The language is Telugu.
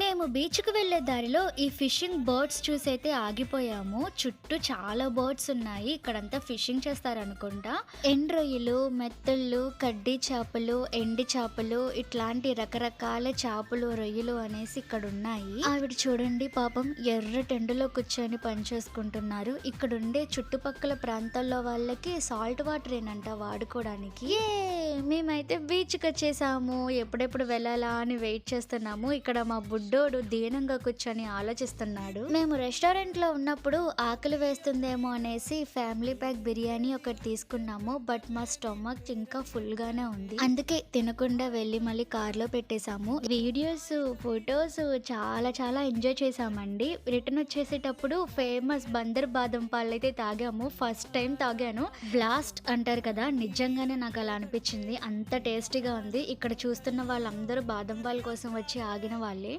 మేము బీచ్‌కి వెళ్ళే దారిలో ఈ ఫిషింగ్ బోట్స్ చూసైతే ఆగిపోయాము. చుట్టూ చాలా బోట్స్ ఉన్నాయి. ఇక్కడంతా ఫిషింగ్ చేస్తారనుకుంటా. ఎండు రొయ్యలు, మెత్తళ్ళు, కడ్డీ చేపలు, ఎండి చేపలు ఇట్లాంటి రకరకాల చేపలు, రొయ్యలు అనేసి ఇక్కడున్నాయి. ఆవిడ చూడండి పాపం ఎర్రటెండలో కూర్చొని పని చేసుకుంటున్నారు. ఇక్కడుండే చుట్టుపక్కల ప్రాంతాల్లో వాళ్ళకి సాల్ట్ వాటరేనంట వాడుకోవడానికి. మేమైతే బీచ్‌కి వచ్చేసాము. ఎప్పుడెప్పుడు వెళ్ళాలా అని వెయిట్ చేస్తున్నాము. ఇక్కడ మా బుడ్డోడు దీనంగా కూర్చొని ఆలోచిస్తున్నాడు. మేము రెస్టారెంట్ లో ఉన్నప్పుడు ఆకలి వేస్తుందేమో అనేసి ఫ్యామిలీ ప్యాక్ బిర్యానీ ఒకటి తీసుకున్నాము. బట్ మా స్టొమక్ ఇంకా ఫుల్ గానే ఉంది. అందుకే తినకుండా వెళ్ళి మళ్ళీ కార్ లో పెట్టేశాము. వీడియోస్, ఫొటోస్ చాలా చాలా ఎంజాయ్ చేసామండి. రిటర్న్ వచ్చేసేటప్పుడు ఫేమస్ బందర్ బాదం పాలు అయితే తాగాము. ఫస్ట్ టైం తాగాను. బ్లాస్ట్ అంటారు కదా, నిజంగానే నాకు అలా అనిపించింది. అంత టేస్టీగా ఉంది. ఇక్కడ చూస్తున్న వాళ్ళందరూ బాదం పాలు కోసం వచ్చి ఆగిన వాళ్ళే.